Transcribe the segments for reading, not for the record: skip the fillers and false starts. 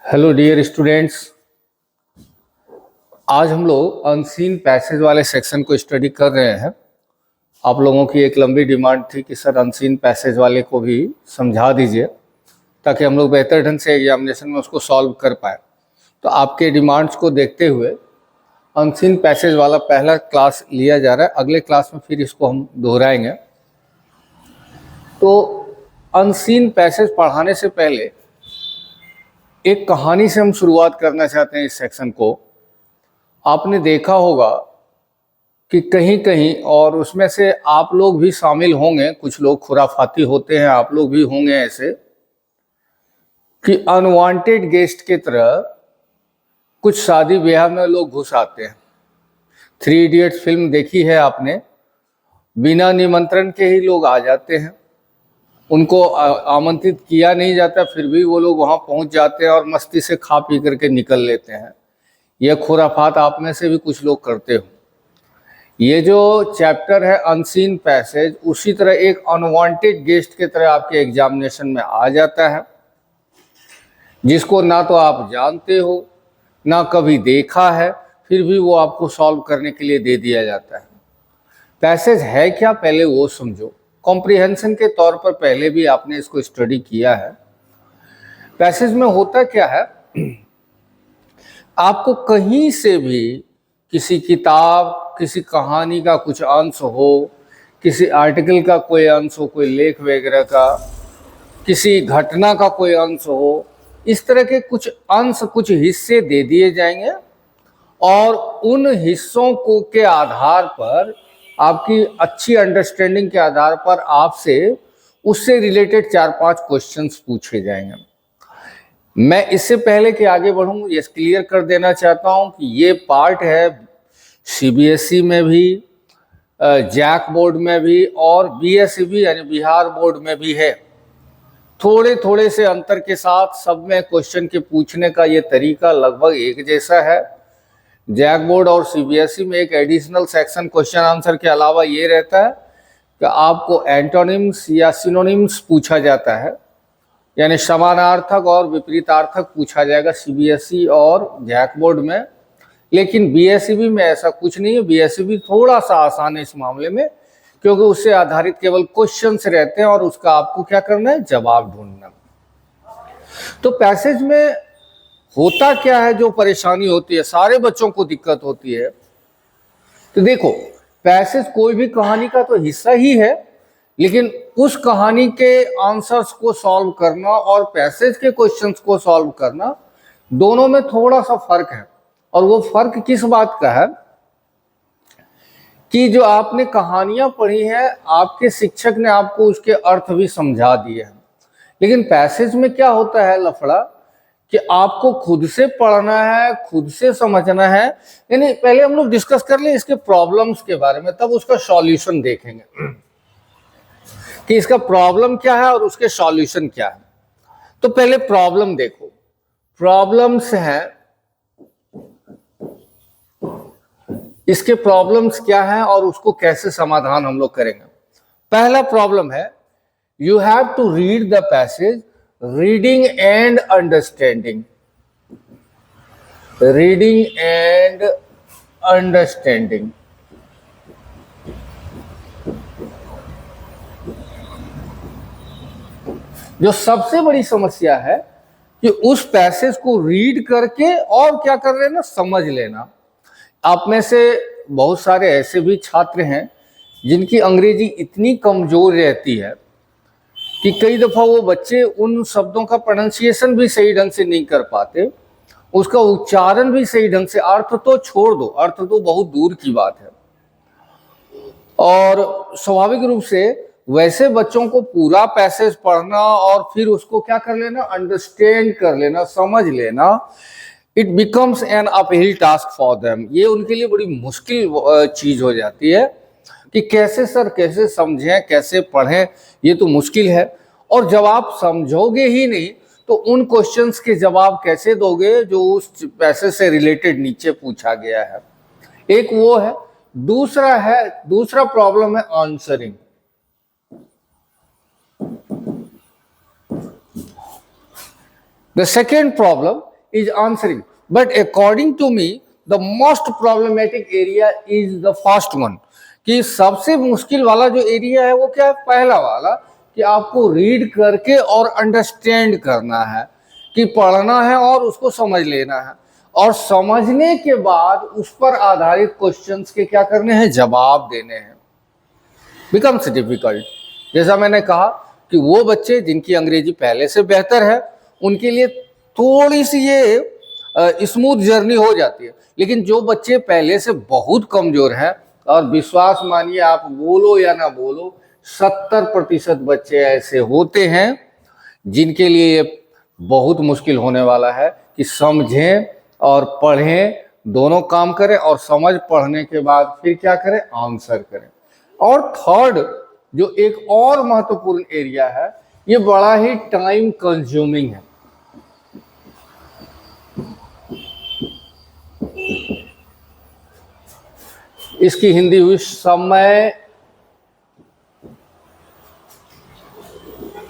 Hello dear students. आज हम लोग अनसीन पैसेज वाले सेक्शन को स्टडी कर रहे हैं। आप लोगों की एक लंबी डिमांड थी कि सर अनसीन पैसेज वाले को भी समझा दीजिए ताकि हम लोग बेहतर ढंग से एग्जामिनेशन में उसको सॉल्व कर पाए। तो आपके डिमांड्स को देखते हुए अनसीन पैसेज वाला पहला क्लास लिया जा रहा है। अगले क्लास में फिर इसको हम दोहराएंगे। तो अनसीन पैसेज पढ़ाने से पहले एक कहानी से हम शुरुआत करना चाहते हैं इस सेक्शन को। आपने देखा होगा कि कहीं कहीं, और उसमें से आप लोग भी शामिल होंगे, कुछ लोग खुराफाती होते हैं, आप लोग भी होंगे ऐसे, कि अनवांटेड गेस्ट की तरह कुछ शादी ब्याह में लोग घुस आते हैं। 3 इडियट्स फिल्म देखी है आपने। बिना निमंत्रण के ही लोग आ जाते हैं, उनको आमंत्रित किया नहीं जाता, फिर भी वो लोग वहाँ पहुँच जाते हैं और मस्ती से खा पी करके निकल लेते हैं। यह खुराफात आप में से भी कुछ लोग करते हो। ये जो चैप्टर है अनसीन पैसेज, उसी तरह एक अनवांटेड गेस्ट की तरह आपके एग्जामिनेशन में आ जाता है, जिसको ना तो आप जानते हो ना कभी देखा है, फिर भी वो आपको सॉल्व करने के लिए दे दिया जाता है। पैसेज है क्या, पहले वो समझो। कॉम्प्रिहेंशन के तौर पर पहले भी आपने इसको स्टडी किया है। पैसेज में होता क्या है, आपको कहीं से भी किसी किताब, किसी कहानी का कुछ अंश हो, किसी आर्टिकल का कोई अंश हो, कोई लेख वगैरह का, किसी घटना का कोई अंश हो, इस तरह के कुछ अंश, कुछ हिस्से दे दिए जाएंगे और उन हिस्सों को के आधार पर, आपकी अच्छी अंडरस्टैंडिंग के आधार पर आपसे उससे रिलेटेड 4-5 क्वेश्चंस पूछे जाएंगे। मैं इससे पहले कि आगे बढ़ूं ये क्लियर कर देना चाहता हूं कि ये पार्ट है सीबीएसई में भी, जैक बोर्ड में भी और बीएसईबी यानी बिहार बोर्ड में भी है। थोड़े थोड़े से अंतर के साथ सब में क्वेश्चन के पूछने का ये तरीका लगभग एक जैसा है। जैक बोर्ड और सीबीएसई में एक एडिशनल सेक्शन क्वेश्चन आंसर के अलावा ये रहता है कि आपको एंटोनिम्स या सिनोनिम्स पूछा जाता है, यानी समानार्थक और विपरीतार्थक पूछा जाएगा सीबीएसई और जैक बोर्ड में। लेकिन बीएसईबी में ऐसा कुछ नहीं है। बीएसईबी थोड़ा सा आसान है इस मामले में, क्योंकि उससे आधारित केवल क्वेश्चंस रहते हैं और उसका आपको क्या करना है, जवाब ढूंढना। तो पैसेज में होता क्या है, जो परेशानी होती है, सारे बच्चों को दिक्कत होती है। तो देखो, पैसेज कोई भी कहानी का तो हिस्सा ही है, लेकिन उस कहानी के आंसर्स को सॉल्व करना और पैसेज के क्वेश्चंस को सॉल्व करना, दोनों में थोड़ा सा फर्क है। और वो फर्क किस बात का है कि जो आपने कहानियां पढ़ी हैं, आपके शिक्षक ने आपको उसके अर्थ भी समझा दिए हैं। लेकिन पैसेज में क्या होता है लफड़ा, कि आपको खुद से पढ़ना है, खुद से समझना है। यानी पहले हम लोग डिस्कस कर लें इसके प्रॉब्लम्स के बारे में, तब उसका सॉल्यूशन देखेंगे कि इसका प्रॉब्लम क्या है और उसके सॉल्यूशन क्या है। तो पहले प्रॉब्लम देखो। प्रॉब्लम्स हैं, इसके प्रॉब्लम्स क्या हैं और उसको कैसे समाधान हम लोग करेंगे। पहला प्रॉब्लम है, you have to read the passage reading and understanding. Reading and understanding. जो सबसे बड़ी समस्या है कि उस पैसेज को रीड करके और क्या कर लेना, समझ लेना। आप में से बहुत सारे ऐसे भी छात्र हैं जिनकी अंग्रेजी इतनी कमजोर रहती है कि कई दफा वो बच्चे उन शब्दों का प्रोनाउंसिएशन भी सही ढंग से नहीं कर पाते, उसका उच्चारण भी सही ढंग से, अर्थ तो छोड़ दो, अर्थ तो बहुत दूर की बात है। और स्वाभाविक रूप से वैसे बच्चों को पूरा पैसेज पढ़ना और फिर उसको क्या कर लेना, अंडरस्टैंड कर लेना, समझ लेना, it becomes an uphill task for them. ये उनके लिए बड़ी मुश्किल चीज हो जाती है कि कैसे सर, कैसे समझें, कैसे पढ़ें, ये तो मुश्किल है। और जब आप समझोगे ही नहीं तो उन क्वेश्चंस के जवाब कैसे दोगे जो उस पैसेज से रिलेटेड नीचे पूछा गया है। एक वो है। दूसरा प्रॉब्लम है answering. The second problem is answering. But according to me, the most problematic area is the first one. कि सबसे मुश्किल वाला जो एरिया है वो क्या है? पहला वाला, कि आपको रीड करके और अंडरस्टैंड करना है, कि पढ़ना है और उसको समझ लेना है, और समझने के बाद उस पर आधारित क्वेश्चंस के क्या करने हैं? जवाब देने हैं. Becomes difficult. जैसा मैंने कहा कि वो बच्चे जिनकी अंग्रेजी पहले से बेहतर है उनके लिए थोड़ी सी ये स्मूथ जर्नी हो जाती है, लेकिन जो बच्चे पहले से बहुत कमजोर हैं, और विश्वास मानिए आप बोलो या ना बोलो, 70% बच्चे ऐसे होते हैं जिनके लिए ये बहुत मुश्किल होने वाला है कि समझें और पढ़ें, दोनों काम करें, और समझ पढ़ने के बाद फिर क्या करें? आंसर करें. और थर्ड जो एक और महत्वपूर्ण एरिया है, ये बड़ा ही टाइम कंज्यूमिंग है. इसकी हिंदी हुई समय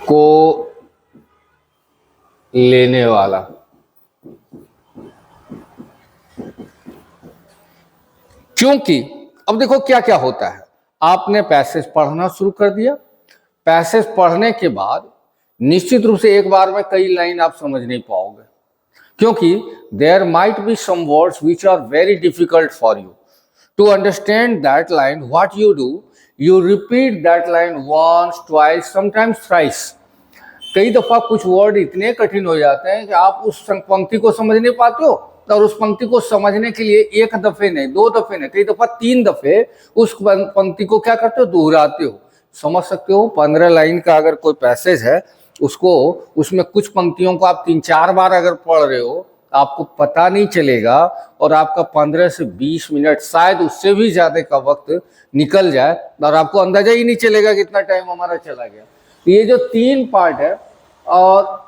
को लेने वाला. क्योंकि अब देखो क्या क्या होता है. आपने पैसेज पढ़ना शुरू कर दिया, पैसेज पढ़ने के बाद निश्चित रूप से एक बार में कई लाइन आप समझ नहीं पाओगे, क्योंकि there might be some words which are very difficult for you. To understand that line, what you do, you repeat that line once, twice, sometimes thrice. कई दफा कुछ वर्ड इतने कठिन हो जाते हैं कि आप उस पंक्ति को समझ नहीं पाते हो, और उस पंक्ति को समझने के लिए एक दफे नहीं, दो दफे नहीं, कई दफा 3 दफे उस पंक्ति को क्या करते हो? दोहराते हो. समझ सकते हो, 15 लाइन का अगर कोई पैसेज है, उसको उसमें कुछ पंक्तियों को आप 3-4 बार अगर पढ़ रहे हो, आपको पता नहीं चलेगा, और आपका 15 से 20 मिनट, शायद उससे भी ज्यादा का वक्त निकल जाए, और आपको अंदाजा ही नहीं चलेगा कितना टाइम हमारा चला गया. ये जो 3 पार्ट है, और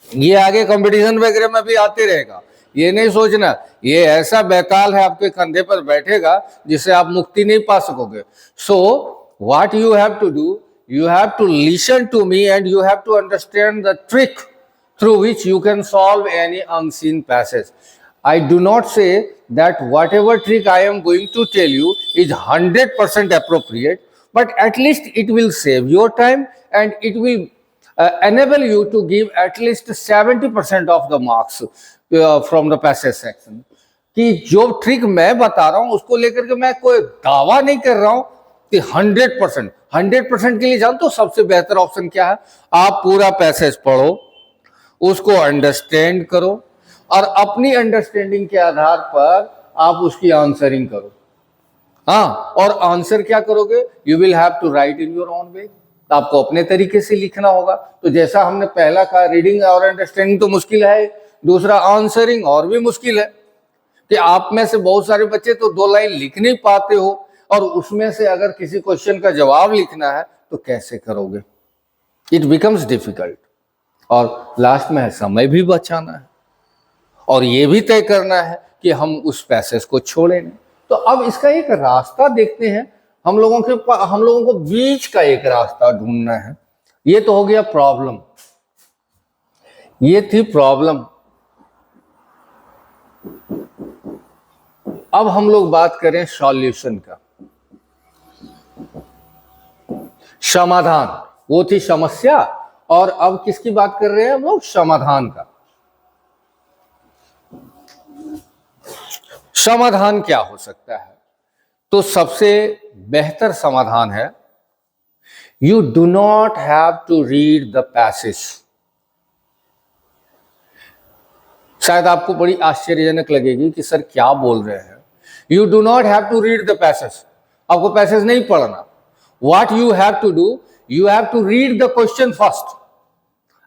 ये आगे कंपटीशन वगैरह में भी आते रहेगा. ये नहीं सोचना ये ऐसा बैताल है आपके कंधे पर बैठेगा जिससे आप मुक्ति नहीं पा सकोगे. So what you have to do, you have to listen to me and you have to understand the trick through which you can solve any unseen passage. I do not say that whatever trick I am going to tell you is 100% appropriate, but at least it will save your time and it will enable you to give at least 70% of the marks from the passage section. कि जो trick मैं बता रहा हूं उसको लेकर के मैं कोई दावा नहीं कर रहा हूं कि 100% के लिए जानते हो सबसे बेहतर ऑप्शन क्या है? आप पूरा पैसेज पढ़ो, उसको अंडरस्टैंड करो, और अपनी अंडरस्टैंडिंग के आधार पर आप उसकी आंसरिंग करो. हाँ, और आंसर क्या करोगे? You will have to write in your own way. आपको अपने तरीके से लिखना होगा. तो जैसा हमने पहला कहा, रीडिंग और अंडरस्टैंडिंग तो मुश्किल है, दूसरा आंसरिंग और भी मुश्किल है. कि आप में से बहुत सारे बच्चे तो 2 लाइन लिख नहीं पाते हो, और उसमें से अगर किसी क्वेश्चन का जवाब लिखना है तो कैसे करोगे? It becomes difficult. और लास्ट में है समय भी बचाना है, और ये भी तय करना है कि हम उस पैसेज को छोड़ें नहीं. तो अब इसका एक रास्ता देखते हैं. हम लोगों को बीच का एक रास्ता ढूंढना है. ये तो हो गया प्रॉब्लम, ये थी प्रॉब्लम. अब हम लोग बात करें सॉल्यूशन का. समाधान, वो थी समस्या, और अब किसकी बात कर रहे हैं हम लोग? समाधान का. समाधान क्या हो सकता है? तो सबसे बेहतर समाधान है, you do not have to read the passage. शायद आपको बड़ी आश्चर्यजनक लगेगी कि सर क्या बोल रहे हैं. You do not have to read the passage. आपको पैसेज नहीं पढ़ना. What you have to do, you have to read the question first.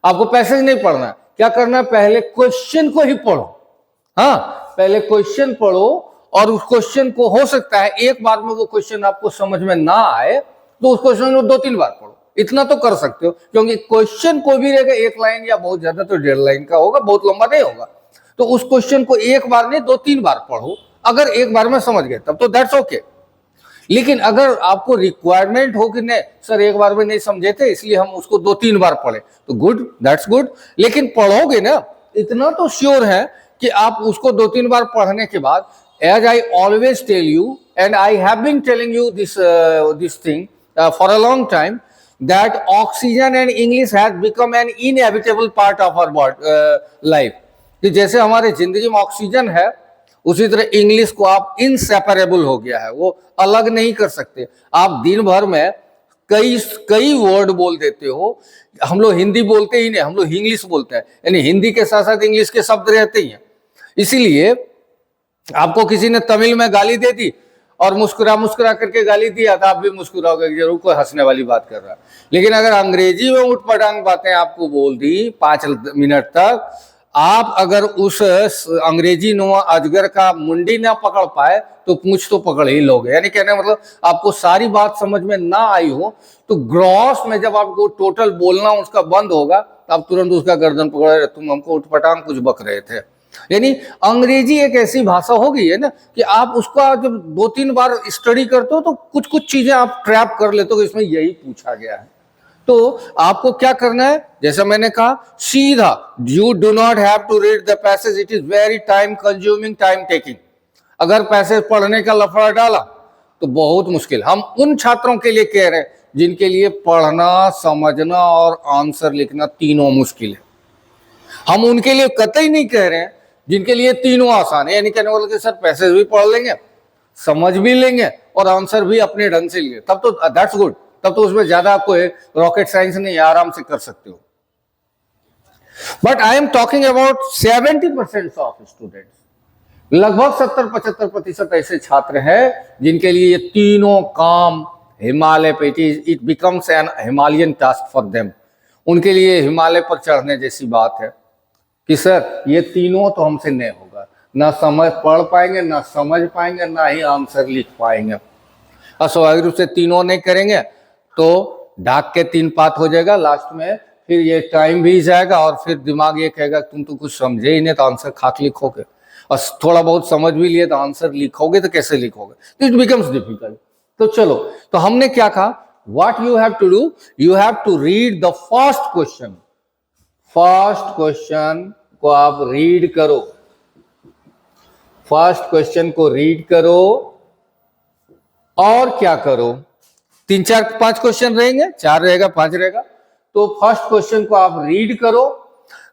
आपको पैसेज नहीं पढ़ना. क्या करना? पहले क्वेश्चन को ही पढ़ो. हाँ, पहले क्वेश्चन पढ़ो, और उस क्वेश्चन को हो सकता है एक बार में वो क्वेश्चन आपको समझ में ना आए, तो उस क्वेश्चन को 2-3 बार पढ़ो. इतना तो कर सकते हो, क्योंकि क्वेश्चन कोई भी रहेगा 1 लाइन या बहुत ज्यादा तो 1.5 लाइन का होगा, बहुत लंबा नहीं होगा. तो उस क्वेश्चन को एक बार नहीं 2-3 बार पढ़ो. अगर एक बार में समझ गए तब तो दैट्स ओके. लेकिन अगर आपको रिक्वायरमेंट हो कि नहीं सर एक बार में नहीं समझे थे इसलिए हम उसको 2-3 बार पढ़े, तो गुड, दैट्स गुड. लेकिन पढ़ोगे ना इतना तो श्योर है कि आप उसको 2-3 बार पढ़ने के बाद, as I always tell you and I have been telling you this thing for a long time, that oxygen and English has become an inevitable part of our life. कि जैसे हमारे जिंदगी में ऑक्सीजन है, उसी तरह इंग्लिश को आप इनसेपरेबल हो गया है, वो अलग नहीं कर सकते। आप दिन भर में कई कई वर्ड बोल देते हो। हम लोग हिंदी बोलते ही नहीं, हम लोग इंग्लिश बोलते हैं, यानी हिंदी के साथ साथ इंग्लिश के शब्द रहते ही हैं। इसीलिए आपको किसी ने तमिल में गाली दे दी और मुस्कुरा मुस्कुरा करके गाली दिया, तो आप भी मुस्कुराओगे, जरूर कोई हंसने वाली बात कर रहा है। लेकिन अगर अंग्रेजी में उठपटांग बातें आपको बोल दी 5 मिनट तक, आप अगर उस अंग्रेजी नुमा अजगर का मुंडी ना पकड़ पाए तो पूंछ तो पकड़ ही लोगे। यानी कहने मतलब आपको सारी बात समझ में ना आई हो तो ग्रॉस में जब आपको टोटल बोलना उसका बंद होगा, तो आप तुरंत उसका गर्दन पकड़े, तुम हमको उठपटांग कुछ बक रहे थे। यानी अंग्रेजी एक ऐसी भाषा हो गई है ना कि आप उसका जब 2-3 बार स्टडी करते हो तो कुछ कुछ चीजें आप ट्रैप कर लेते हो, इसमें यही पूछा गया है। तो आपको क्या करना है, जैसा मैंने कहा, सीधा you do not have to read the passage, it is very time consuming, time taking. अगर पैसेज पढ़ने का लफड़ा डाला तो बहुत मुश्किल। हम उन छात्रों के लिए कह रहे हैं जिनके लिए पढ़ना, समझना और आंसर लिखना तीनों मुश्किल है। हम उनके लिए कतई नहीं कह रहे हैं जिनके लिए तीनों आसान है। यानी कहने वाले कि सर पैसेज भी पढ़ लेंगे, समझ भी लेंगे और आंसर भी अपने ढंग से लिए, तब तो दैट्स गुड, तब तो उसमें ज्यादा कोई रॉकेट साइंस नहीं, आराम से कर सकते हो। But I am talking about 70% of students, लगभग 70-75% ऐसे छात्र हैं जिनके लिए ये तीनों काम हिमालय पे, it becomes N Himalayan task for them. उनके लिए हिमालय पर चढ़ने जैसी बात है कि सर ये तीनों तो हमसे नहीं होगा, ना समझ पढ़ पाएंगे, ना समझ पाएंगे, ना ही आंसर लिख पाएंगे। और स्वाभाविक रूप से तीनों नहीं करेंगे तो ढाक के 3 पात हो जाएगा, लास्ट में फिर ये टाइम भी जाएगा और फिर दिमाग ये कहेगा तुम तो कुछ समझे ही नहीं, तो आंसर खाक लिखोगे, और थोड़ा बहुत समझ भी लिए तो आंसर लिखोगे तो कैसे लिखोगे, तो इट बिकम्स डिफिकल्ट। तो चलो, तो हमने क्या कहा, what you have to do, you have to read the first question. First question को आप रीड करो, फर्स्ट क्वेश्चन को रीड करो और क्या करो, 3-4-5 क्वेश्चन रहेंगे, 4 रहेगा 5 रहेगा, तो फर्स्ट क्वेश्चन को आप रीड करो।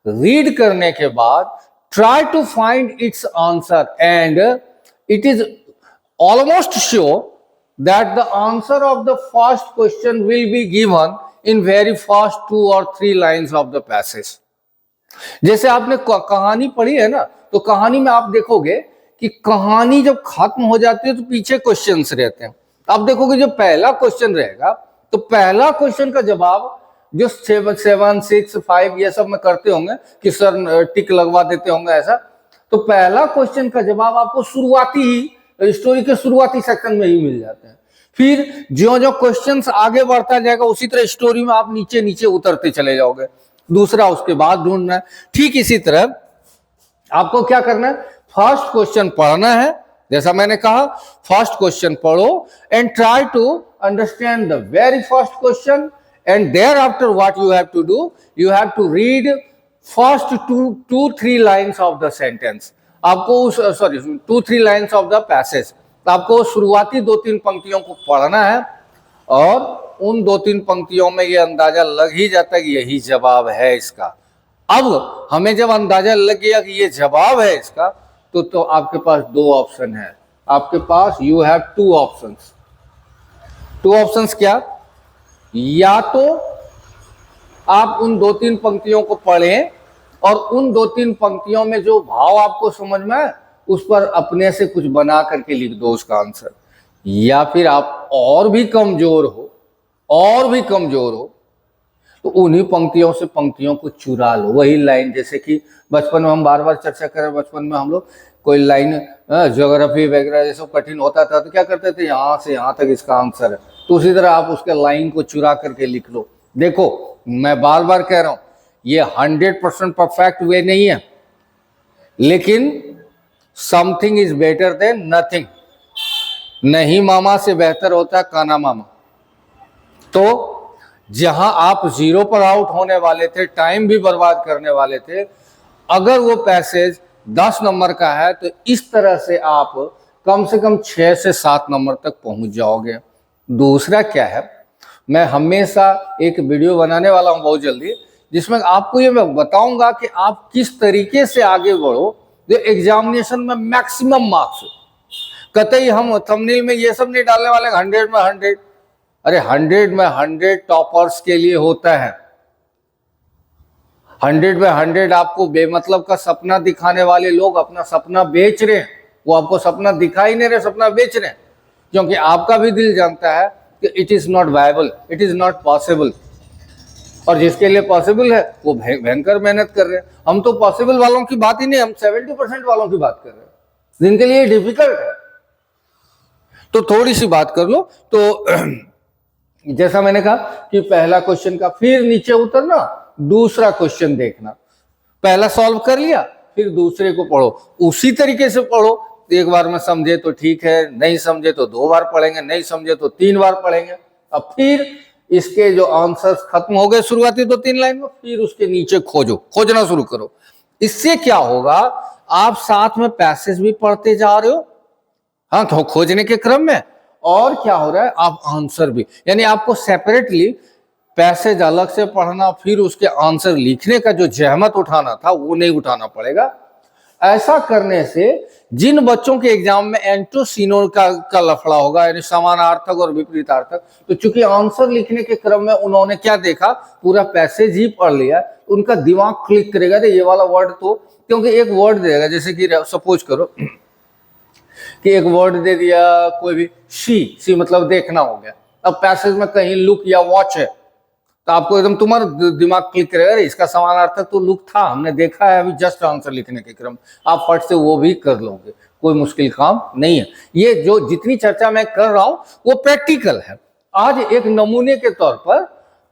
रीड करने के बाद try to find its answer and it is almost sure that the answer of the first question will be given in very first 2 or 3 lines of the passage. जैसे आपने कहानी पढ़ी है ना, तो कहानी में आप देखोगे कि कहानी जब खत्म हो जाती है तो पीछे क्वेश्चंस रहते हैं। आप देखोगे जो पहला क्वेश्चन रहेगा, तो पहला क्वेश्चन का जवाब जो 7, 6, 5 ये सब में करते होंगे कि सर टिक लगवा देते होंगे ऐसा, तो पहला क्वेश्चन का जवाब आपको शुरुआती ही स्टोरी के शुरुआती सेक्शन में ही मिल जाते हैं। फिर जो जो क्वेश्चंस आगे बढ़ता जाएगा उसी तरह स्टोरी में आप नीचे नीचे उतरते चले जाओगे, दूसरा उसके बाद ढूंढना है। ठीक इसी तरह आपको क्या करना है, फर्स्ट क्वेश्चन पढ़ना है, जैसा मैंने कहा फर्स्ट क्वेश्चन पढ़ो and try to understand the very first question and thereafter what you have to do, you have to read first 2-3 lines of the sentence. आपको 2-3 लाइन्स ऑफ द पैसेज, आपको शुरुआती 2-3 पंक्तियों को पढ़ना है और उन 2-3 पंक्तियों में ये अंदाजा लग ही जाता है कि यही जवाब है इसका। अब हमें जब अंदाजा लग गया कि ये जवाब है इसका, तो आपके पास 2 ऑप्शन है। आपके पास यू हैव 2 ऑप्शंस। 2 ऑप्शंस क्या, या तो आप उन 2-3 पंक्तियों को पढ़ें और उन 2-3 पंक्तियों में जो भाव आपको समझ में आए उस पर अपने से कुछ बना करके लिख दो उसका आंसर, या फिर आप और भी कमजोर हो तो उन्हीं पंक्तियों से पंक्तियों को चुरा लो, वही लाइन। जैसे कि बचपन में हम बार बार चर्चा करें, बचपन में हम लोग कोई लाइन ज्योग्राफी वगैरह जैसे कठिन होता था तो क्या करते थे, यहाँ से यहाँ तक इसका आंसर है, तो उसी तरह आप उसके लाइन को चुरा करके लिख लो। देखो मैं बार बार कह रहा हूं ये 100% परफेक्ट वे नहीं है, लेकिन something is better than nothing. नहीं मामा से बेहतर होता है काना मामा। तो जहां आप 0 पर आउट होने वाले थे, टाइम भी बर्बाद करने वाले थे, अगर वो पैसेज 10 नंबर का है तो इस तरह से आप कम से कम 6 से 7 नंबर तक पहुंच जाओगे। दूसरा क्या है, मैं हमेशा एक वीडियो बनाने वाला हूं बहुत जल्दी, जिसमें आपको ये मैं बताऊंगा कि आप किस तरीके से आगे बढ़ो जो एग्जामिनेशन में मैक्सिमम मार्क्स। कतई हम थंबनेल में ये सब नहीं डालने वाले 100 में 100। अरे 100 में 100 टॉपर्स के लिए होता है। 100 में 100 आपको बेमतलब का सपना दिखाने वाले लोग अपना सपना बेच रहे हैं। वो आपको सपना दिखाई नहीं रहे, सपना बेच रहे हैं, क्योंकि आपका भी दिल जानता है कि it is not viable, it is not possible. और जिसके लिए पॉसिबल है वो भयंकर मेहनत कर रहे हैं। हम तो पॉसिबल वालों की बात ही नहीं, हम 70% वालों की बात कर रहे हैं जिनके लिए डिफिकल्ट है। तो थोड़ी सी बात कर लो। तो जैसा मैंने कहा कि पहला क्वेश्चन का फिर नीचे उतरना, दूसरा क्वेश्चन देखना, पहला सॉल्व कर लिया फिर दूसरे को पढ़ो, उसी तरीके से पढ़ो। एक बार में समझे तो ठीक है, नहीं समझे तो 2 बार पढ़ेंगे, नहीं समझे तो 3 बार पढ़ेंगे। अब फिर इसके जो आंसर्स खत्म हो गए शुरुआती 2-3 लाइन में, फिर उसके नीचे खोजना शुरू करो। इससे क्या होगा, आप साथ में पैसेज भी पढ़ते जा रहे हो, हाँ, तो खोजने के क्रम में, और क्या हो रहा है, आप आंसर भी, यानी आपको सेपरेटली पैसेज अलग से पढ़ना फिर उसके आंसर लिखने का जो जहमत उठाना था वो नहीं उठाना पड़ेगा। ऐसा करने से जिन बच्चों के एग्जाम में एंटोसिनो का लफड़ा होगा, यानी समानार्थक और विपरीतार्थक, तो चूंकि आंसर लिखने के क्रम में उन्होंने क्या देखा, पूरा पैसेज ही पढ़ लिया, उनका दिमाग क्लिक करेगा ये वाला वर्ड, तो क्योंकि एक वर्ड देगा, जैसे कि सपोज करो कि एक वर्ड दे दिया कोई भी, सी मतलब देखना हो गया। अब पैसेज में कहीं लुक या वॉच है तो आपको एकदम तुम्हारा दिमाग क्लिक करेगा, इसका समानार्थक तो लुक था, हमने देखा है अभी जस्ट आंसर लिखने के क्रम, आप फट से वो भी कर लोगे, कोई मुश्किल काम नहीं है। ये जो जितनी चर्चा मैं कर रहा हूं वो प्रैक्टिकल है। आज एक नमूने के तौर पर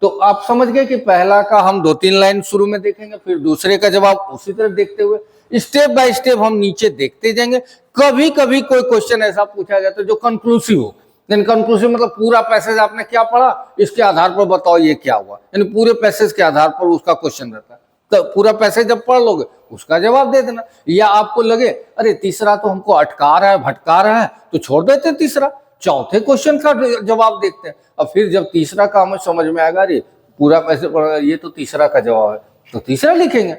तो आप समझ गए कि पहला का हम 2-3 लाइन शुरू में देखेंगे, फिर दूसरे का जवाब उसी तरह देखते हुए स्टेप बाय स्टेप हम नीचे देखते जाएंगे। कभी कभी कोई क्वेश्चन ऐसा पूछा जाता है जो कंक्लूसिव हो, कंक्लूसिव मतलब पूरा पैसेज आपने क्या पढ़ा, इसके आधार पर बताओ ये क्या हुआ, यानी पूरे पैसेज के आधार पर उसका क्वेश्चन रहता है। तो पूरा पैसेज जब पढ़ लोगे उसका जवाब दे देना। या आपको लगे अरे तीसरा तो हमको अटका रहा है, भटका रहा है, तो छोड़ देते तीसरा, चौथे क्वेश्चन का जवाब देखते हैं। और फिर जब तीसरा का हमें समझ में आएगा अरे पूरा पैसेज पढ़ा, ये तो तीसरा का जवाब है, तो तीसरा लिखेंगे।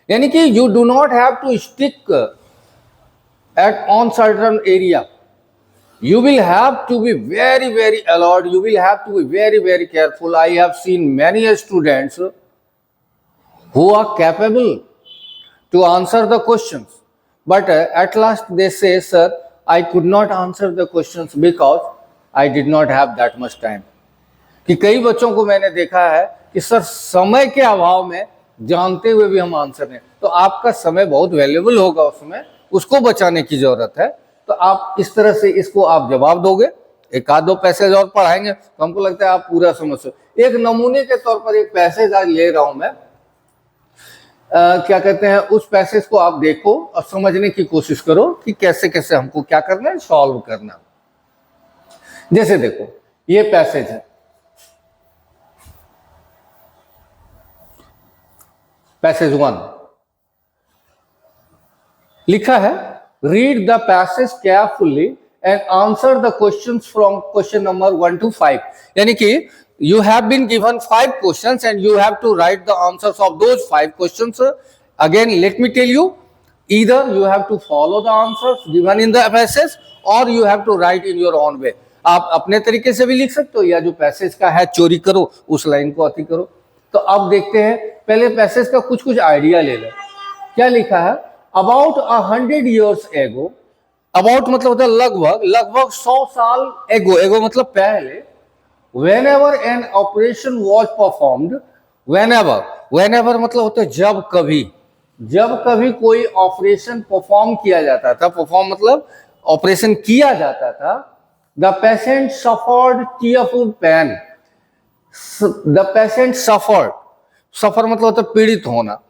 यानी कि you do not have to stick at on certain area, you will have to be very alert, you will have to be very careful. I have seen many students who are capable to answer the questions, but at last they say, sir, I could not answer the questions because I did not have that much time. कि कई बच्चों को मैंने देखा है कि sir समय के अभाव में जानते हुए भी हम आंसर नहीं, तो आपका समय बहुत वैल्यूएबल होगा उसमें, उसको बचाने की जरूरत है। तो आप इस तरह से इसको आप जवाब दोगे, एक आध दो पैसेज और पढ़ाएंगे तो हमको लगता है आप पूरा समझ सकते। एक नमूने के तौर पर एक पैसेज आज ले रहा हूं मैं, क्या कहते हैं, उस पैसेज को आप देखो और समझने की कोशिश करो कि कैसे कैसे हमको क्या करना है, सॉल्व करना। जैसे देखो ये पैसेज है, पैसेज 1 लिखा है, read the passage carefully and answer the questions from question number 1 to 5. यानी कि you have been given 5 questions and you have to write the answers of those 5 questions. Again, let me tell you, either you have to follow the answers given in the passage or you have to write in your own way. आप अपने तरीके से भी लिख सकते हो, या जो पैसेज का है चोरी करो, उस लाइन को अति करो। तो अब देखते हैं, पहले पैसेज का कुछ आइडिया ले लो। क्या लिखा है, About 100 years ago, about मतलब होता है लगभग 100 साल एगो मतलब पहले, whenever an operation was performed, whenever मतलब होता है जब कभी कोई ऑपरेशन परफॉर्म किया जाता था, परफॉर्म मतलब ऑपरेशन किया जाता था, the patient suffered tearful pain, the patient suffer मतलब होता है पीड़ित होना।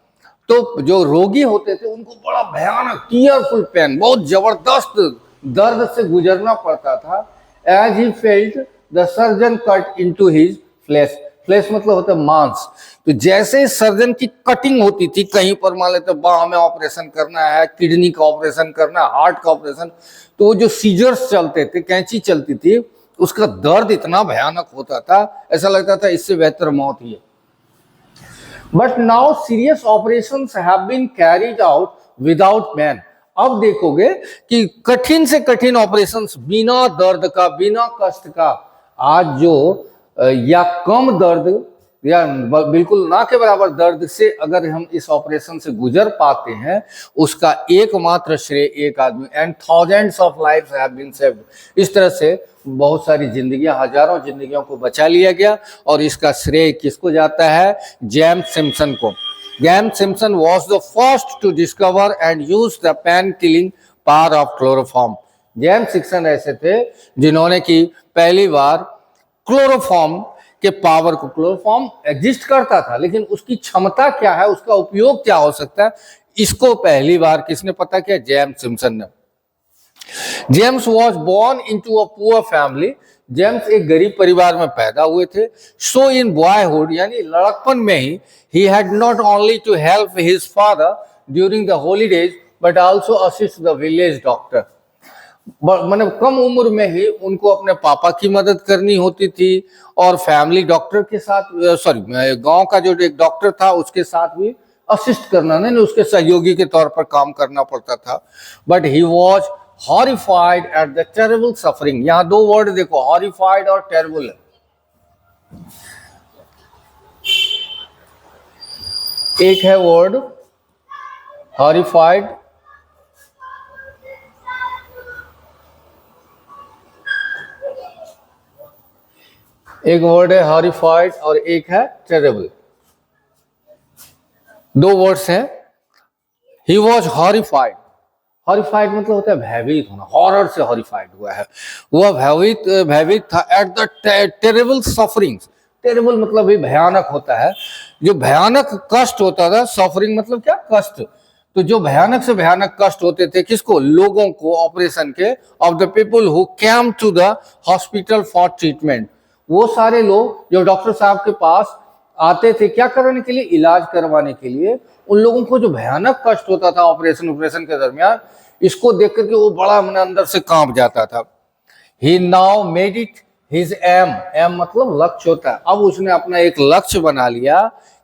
तो जो रोगी होते थे उनको बड़ा भयानक टीयरफुल पेन, बहुत जबरदस्त दर्द से गुजरना पड़ता था। As he felt the surgeon cut into his flesh, flash मतलब होता है मांस। तो जैसे सर्जन की कटिंग होती थी, कहीं पर मान लेते बाह में ऑपरेशन करना है, किडनी का ऑपरेशन करना है, हार्ट का ऑपरेशन, तो वो जो सीजर्स चलते थे, कैंची चलती थी, उसका दर्द इतना भयानक होता था, ऐसा लगता था इससे बेहतर मौत ही है। But now serious operation have been carried out without man. अब देखोगे कि कठिन से कठिन ऑपरेशन बिना दर्द का, बिना कष्ट का, आज जो या कम दर्द या बिल्कुल ना के बराबर दर्द से अगर हम इस ऑपरेशन से गुजर पाते हैं, उसका एकमात्र श्रेय एक आदमी, and thousands of lives have been saved. इस तरह से बहुत सारी जिंदगियां, हजारों जिंदगियों को बचा लिया गया, और इसका श्रेय किसको जाता है? जेम्स सिम्पसन को। James Simpson was the first to discover and use the pain killing power of chloroform। James Simpson ऐसे थे जिन्होंने की पहली बार क्लोरोफॉर्म के पावर को, क्लोरोफॉर्म एग्जिस्ट करता था लेकिन उसकी क्षमता क्या है, उसका उपयोग क्या हो सकता है, इसको पहली बार किसने पता किया? जेम्स सिम्पसन ने। James was born into a poor family. James एक गरीब परिवार में पैदा हुए थे। सो इन बॉयहुड, यानी लड़कपन में ही had not only to help his father during the holidays but also assist the village doctor. मतलब कम उम्र में ही उनको अपने पापा की मदद करनी होती थी, और फैमिली डॉक्टर के साथ, गांव का जो एक डॉक्टर था उसके साथ भी असिस्ट करना, नहीं उसके सहयोगी के तौर पर काम करना पड़ता था। But he was horrified at the terrible suffering. यहाँ दो वर्ड देखो, हॉरिफाइड और टेरेबल। एक है वर्ड हॉरिफाइड, एक वर्ड है हॉरिफाइड और एक है टेरेबल। दो वर्ड्स हैं। ही वॉज हॉरिफाइड। हॉरिफाइड मतलब होता है भयभीत होना, हॉरर से हॉरिफाइड हुआ है, वह भयभीत था at the terrible sufferings. Terrible मतलब भी भयानक होता है, जो भयानक कष्ट होता था। सफरिंग मतलब क्या? कष्ट। तो जो भयानक से भयानक कष्ट होते थे किसको? लोगों को, ऑपरेशन के, of the people who came to the hospital for treatment. वो सारे लोग जो डॉक्टर साहब के पास आते थे, क्या करने के लिए? इलाज करवाने के लिए। उन लोगों को जो भयानक कष्ट होता था ऑपरेशन के दरमियान, इसको देख करके वो बड़ा अपने अंदर से कांप जाता था। He now made it his aim। Aim मतलब लक्ष्य होता है। अब उसने अपना एक लक्ष्य बना लिया।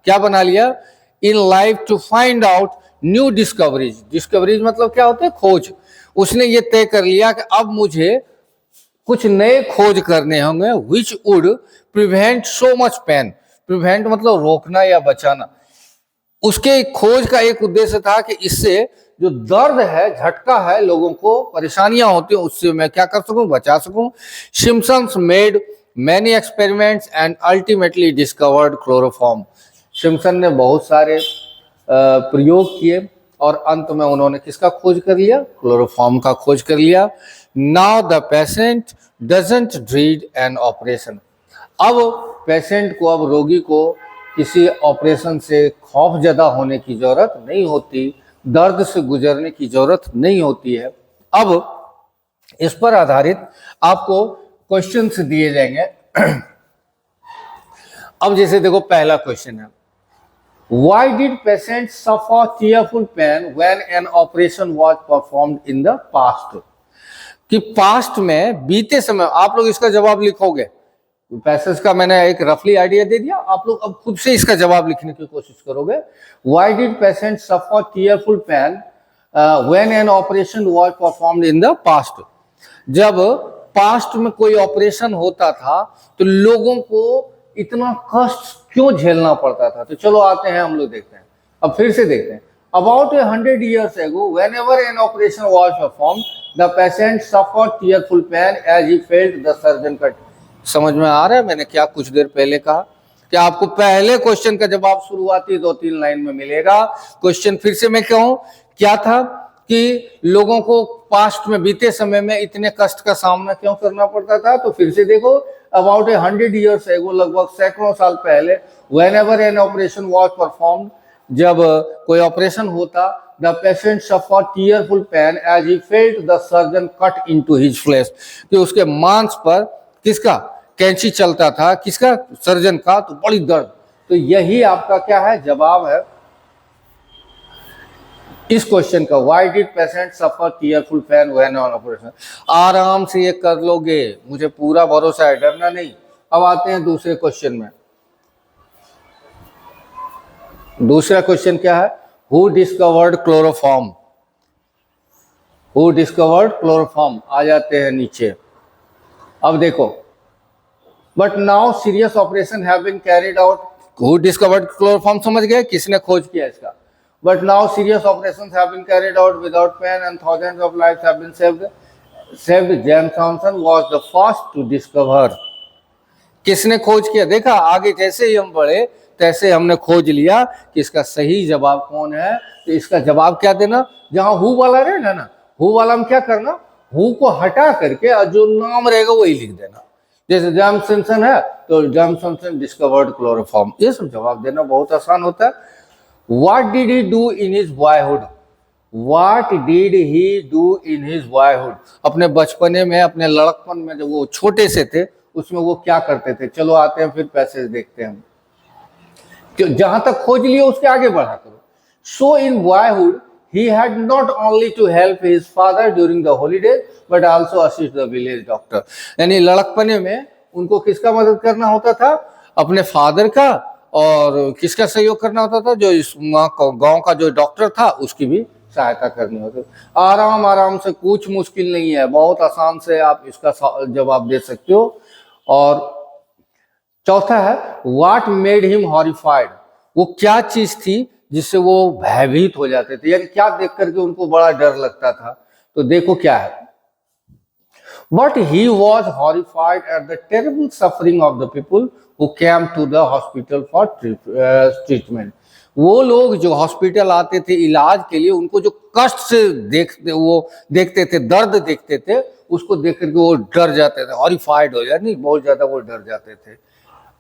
क्या बना लिया? In life to find out new discoveries. Discoveries मतलब क्या होता है? खोज। उसने ये तय कर लिया कि अब मुझे कुछ नए खोज करने होंगे, which would prevent so much pain. Prevent मतलब रोकना या बचाना। उसके खोज का एक उद्देश्य था कि इससे जो दर्द है, झटका है, लोगों को परेशानियां होती हैं, उससे मैं क्या कर सकूं? बचा सकूं। Simpsons made many experiments and ultimately discovered chloroform. Simpson ने बहुत सारे प्रयोग किए और अंत में उन्होंने किसका खोज कर लिया? क्लोरोफॉर्म का खोज कर लिया। Now the patient doesn't dread an operation. अब पेशेंट को, अब रोगी को किसी ऑपरेशन से खौफजदा होने की जरूरत नहीं होती, दर्द से गुजरने की जरूरत नहीं होती है। अब इस पर आधारित आपको क्वेश्चंस दिए जाएंगे। अब जैसे देखो, पहला क्वेश्चन है, Why did patients suffer tearful pain when an operation was performed in the past? कि पास्ट में, बीते समय, आप लोग इसका जवाब लिखोगे। पैसेज का मैंने एक रफली आइडिया दे दिया, आप लोग अब खुद से इसका जवाब लिखने की कोशिश करोगे। Why did patients suffer tearful pain when an operation was performed in the past? जब पास्ट में कोई ऑपरेशन होता था तो लोगों को इतना कष्ट क्यों झेलना पड़ता था? तो चलो आते हैं, हम लोग देखते हैं। अब फिर से देखते हैं। About 100 years ago, whenever an operation was performed, the patient suffered tearful pain as he felt the surgeon cut। समझ में आ रहा है मैंने क्या कुछ देर पहले कहा? कि आपको पहले क्वेश्चन का जवाब शुरुआती 2-3 लाइन में मिलेगा। क्वेश्चन फिर से मैं कहूं, क्या था कि लोगों को पास्ट में, बीते समय में इतने कष्ट का सामना क्यों करना पड़ता था? तो फिर से देखो, अबाउट 100 years ago, लगभग सैकड़ों साल पहले, whenever an operation was performed, जब कोई ऑपरेशन होता, the patient suffered tearful pain as he felt the surgeon cut into his flesh। कि उसके मांस पर किसका? कैंची चलता था, किसका? सर्जन का। तो बड़ी दर्द। तो यही आपका क्या है? जवाब है इस क्वेश्चन का। Why did patient suffer tearful pain when on operation? आराम से ये कर लोगे, मुझे पूरा भरोसा है, डरना नहीं। अब आते हैं दूसरे क्वेश्चन में। दूसरा क्वेश्चन क्या है? Who discovered chloroform? Who discovered chloroform? आ जाते हैं नीचे। अब देखो, but now serious operation have been carried out. Who discovered chloroform समझ गए, किसने खोज किया इसका। But now serious operations have been carried out without pain and thousands of lives have been saved. James Thomson was the first to discover. किसने खोज किया? देखा, आगे जैसे ही हम बढ़े तैसे हमने खोज लिया कि इसका सही जवाब कौन है। तो इसका जवाब क्या देना? जहां हु वाला रहेगा ना, हु वाला हम क्या करना, हु को हटा करके और जो नाम रहेगा वही लिख देना। जैसे जेम्स थॉमसन है तो जेम्स थॉमसन डिस्कवर्ड क्लोरोफॉर्म। ये सब जवाब देना बहुत आसान होता है। What did he do in his boyhood? What did he do in his boyhood? अपने बचपने में, अपने लड़कपन में, जब वो छोटे से थे उसमें वो क्या करते थे? चलो आते हैं, फिर पैसेज देखते हैं। जहां तक खोज लिए उसके आगे बढ़ा करो। सो इन boyhood he had not only to help his father during the holidays but also assist the village doctor। यानी लड़कपने में उनको किसका मदद करना होता था? अपने फादर का। और किसका सहयोग करना होता था? जो इस गांव का जो डॉक्टर था उसकी भी सहायता करनी होती। आराम आराम से, कुछ मुश्किल नहीं है, बहुत आसान से आप इसका जवाब दे सकते हो। और चौथा है व्हाट मेड हिम हॉरिफाइड? वो क्या चीज थी जिससे वो भयभीत हो जाते थे, यानी क्या देख करके उनको बड़ा डर लगता था? तो देखो क्या है। But he was horrified at the terrible suffering of the people who came to the hospital for treatment. वो लोग जो हॉस्पिटल आते थे इलाज के लिए, उनको जो कष्ट से देखते थे, दर्द देखते थे, उसको देख करके वो डर जाते थे, हॉरिफाइड हो जाते, नहीं बहुत ज्यादा वो डर जाते थे।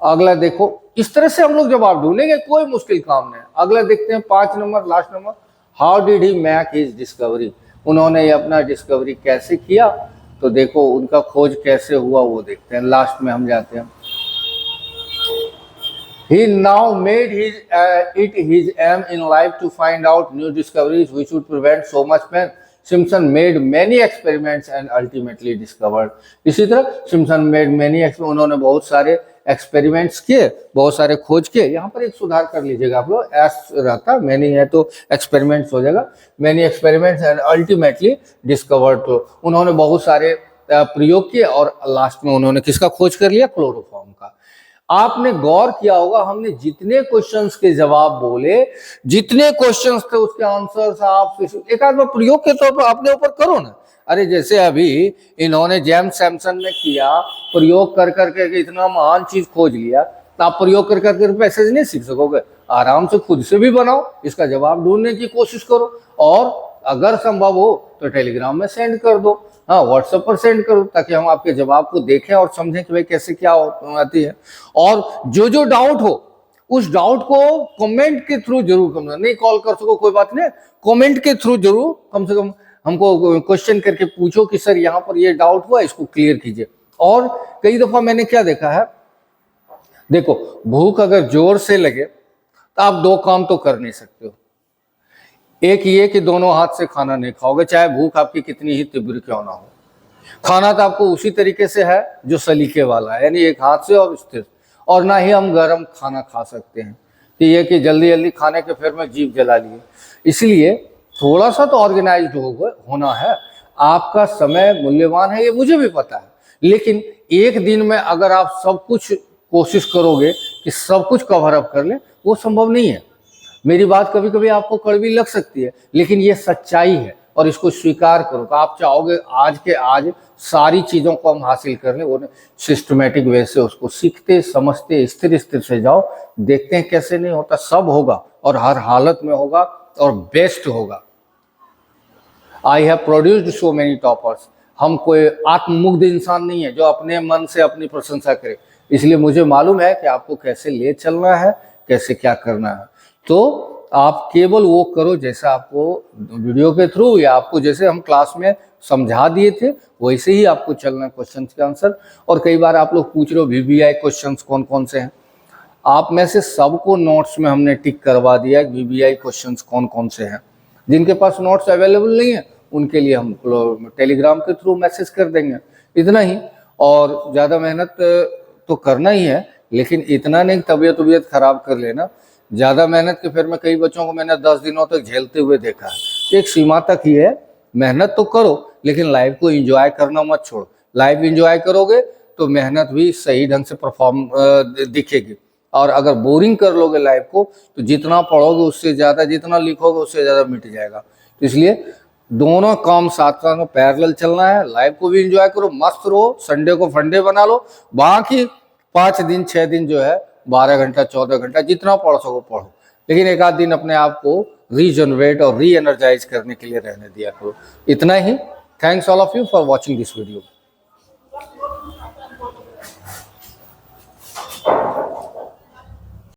अगला देखो, इस तरह से हम लोग जवाब ढूंढेंगे, कोई मुश्किल काम नहीं। अगला देखते हैं 5 number, last number. How did he make his discovery? उन्होंने ये अपना डिस्कवरी कैसे किया? तो देखो उनका खोज कैसे हुआ वो देखते हैं, लास्ट में हम जाते हैं। He now made it his aim in life to find out new discoveries which would prevent so much pain. Simpson made many experiments and ultimately discovered। इसी तरह Simpson made many उन्होंने बहुत सारे एक्सपेरिमेंट्स किए, बहुत सारे खोज किए। यहाँ पर एक सुधार कर लीजिएगा आप लोग, एस रहता, मैनी है तो एक्सपेरिमेंट्स हो जाएगा। Many experiments and ultimately discovered. तो उन्होंने बहुत सारे प्रयोग किए और लास्ट में उन्होंने किसका खोज कर लिया? क्लोरोफॉर्म का। आपने गौर किया होगा, हमने जितने क्वेश्चंस के जवाब बोले, जितने क्वेश्चंस थे उसके आंसर्स आप एक आध बार प्रयोग के तौर पर अपने ऊपर करो ना। अरे जैसे अभी इन्होंने जेम्स सैमसन ने किया, प्रयोग कर करके इतना महान चीज खोज लिया, तो आप प्रयोग कर करके पैसेज नहीं सीख सकोगे। आराम से खुद से भी बनाओ, इसका जवाब ढूंढने की कोशिश करो, और अगर संभव हो तो टेलीग्राम में सेंड कर दो, हाँ व्हाट्सएप पर सेंड करो, ताकि हम आपके जवाब को देखें और समझें कि भाई कैसे क्या आती है। और जो जो डाउट हो उस डाउट को कमेंट के थ्रू जरूर करना। नहीं कॉल कर सको कोई बात नहीं, कमेंट के थ्रू जरूर कम से कम हमको क्वेश्चन करके पूछो कि सर यहाँ पर ये डाउट हुआ, इसको क्लियर कीजिए। और कई दफा मैंने क्या देखा है, देखो भूख अगर जोर से लगे तो आप 2 काम तो कर नहीं सकते हो। एक ये कि दोनों हाथ से खाना नहीं खाओगे, चाहे भूख आपकी कितनी ही तीव्र क्यों ना हो। खाना तो आपको उसी तरीके से है जो सलीके वाला है, यानी एक हाथ से और स्थिर। और ना ही हम गर्म खाना खा सकते हैं कि ये कि जल्दी जल्दी खाने के फिर में जीभ जला लिए। इसलिए थोड़ा सा तो ऑर्गेनाइज्ड होना है। आपका समय मूल्यवान है, ये मुझे भी पता है, लेकिन एक दिन में अगर आप सब कुछ कोशिश करोगे कि सब कुछ कवर अप कर लें, वो संभव नहीं है। मेरी बात कभी कभी आपको कड़वी लग सकती है, लेकिन ये सच्चाई है और इसको स्वीकार करो। तो आप चाहोगे आज के आज सारी चीज़ों को हम हासिल कर लें, वो सिस्टमेटिक वे से उसको सीखते समझते स्थिर स्थिर से जाओ, देखते हैं कैसे नहीं होता, सब होगा और हर हालत में होगा और बेस्ट होगा। I have produced so many toppers. हम कोई आत्ममुग्ध इंसान नहीं है जो अपने मन से अपनी प्रशंसा करे, इसलिए मुझे मालूम है कि आपको कैसे ले चलना है, कैसे क्या करना है। तो आप केवल वो करो जैसा आपको वीडियो के थ्रू या आपको जैसे हम क्लास में समझा दिए थे वैसे ही आपको चलना है क्वेश्चन के आंसर। और कई बार आप लोग पूछ रहे हो VBI क्वेश्चन कौन कौन से हैं, आप में से सबको नोट्स में हमने टिक करवा दिया VBI क्वेश्चन कौन कौन से हैं। जिनके पास नोट्स अवेलेबल नहीं है उनके लिए हम टेलीग्राम के थ्रू मैसेज कर देंगे, इतना ही। और ज़्यादा मेहनत तो करना ही है, लेकिन इतना नहीं तबीयत खराब कर लेना। ज़्यादा मेहनत के फिर में कई बच्चों को मैंने 10 दिनों तक झेलते हुए देखा है। एक सीमा तक ही है, मेहनत तो करो लेकिन लाइफ को एंजॉय करना मत छोड़ो। लाइफ एंजॉय करोगे तो मेहनत भी सही ढंग से परफॉर्म दिखेगी। और अगर बोरिंग कर लोगे लाइफ को तो जितना पढ़ोगे उससे ज़्यादा, जितना लिखोगे उससे ज़्यादा मिट जाएगा। तो इसलिए दोनों काम साथ साथ में पैरेलल चलना है। लाइफ को भी एंजॉय करो, मस्त रहो, संडे को फंडे बना लो, बाकी 5 दिन 6 दिन जो है 12 घंटा 14 घंटा जितना पढ़ सको पढ़ो, लेकिन एक आध दिन अपने आप को रीजनरेट और री एनर्जाइज करने के लिए रहने दिया करो। इतना ही। Thanks all of you for watching this video.